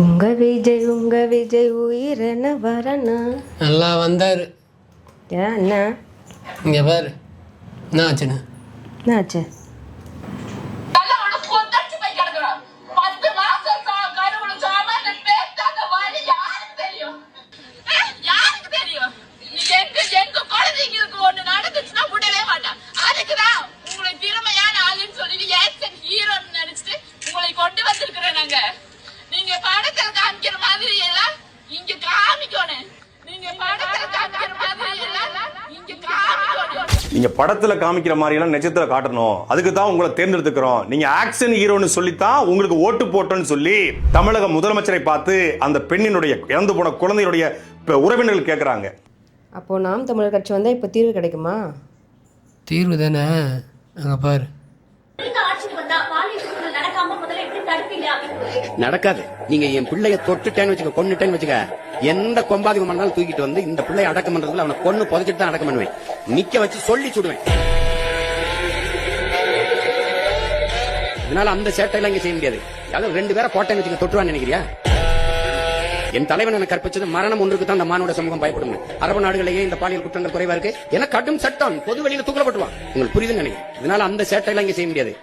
உங்க விஜய் உயிரென வரணும். நல்லா வந்தாரு. ஏன் என்ன இங்க பாரு என்ன ஆச்சுன்னு. என்ன ஆச்சு? நீங்க படத்துல காமிக்கிற மாதிரி எல்லாம் நிஜத்துல காட்டணும், அதுக்கு தான் உங்களை தேர்ந்தெடுத்துக்கிறோம், நீங்க ஆக்ஷன் ஹீரோன்னு சொல்லித்தான் உங்களுக்கு ஓட்டு போட்டோன்னு சொல்லி தமிழக முதலமைச்சரை பார்த்து அந்த பெண்ணினுடைய இறந்து போன குழந்தையுடைய உறவினர்கள் கேட்கறாங்க. அப்போ நாம் தமிழர் கட்சி வந்தா இப்ப தீர்வு கிடைக்குமா? தீர்வு தானே. அங்க பாரு நடக்காது. நீங்க என் பிள்ளைய தொட்டுட்டேன்னு வச்சுக்க, கொன்னுட்டேன்னு வச்சுக்க, எந்த கொம்பாதிகம் பண்ணாலும் தூக்கிட்டு வந்து இந்த பிள்ளைய அடக்கம் பண்றதுல அவனை கொன்னு புதைச்சிட்டு தான் அடக்கம் பண்ணுவேன். நிக்க வச்சு சொல்லி சுடுவேன். இதனால அந்த சேட்டையெல்லாம் இங்க செய்ய முடியாது. அதாவது 2 பேரை போட்டேன்னு வச்சுக்க தொட்டுவான்னு நினைக்கிறியா? என் தலைவன் எனக்கு கற்பிச்சது மரணம் ஒன்றுக்கு தான் இந்த மானுட சமூகம் பயப்படும். அரபு நாடுகளிலேயே இந்த பாலியல் குற்றங்கள் குறைவா இருக்கு. என கடும் சட்டம், பொது வெளியில தூக்கப்பட்டுவான். உங்களுக்கு புரியுதுன்னு நினைக்கிறேன். இதனால அந்த சேட்டையெல்லாம் இங்க செய்ய முடியாது.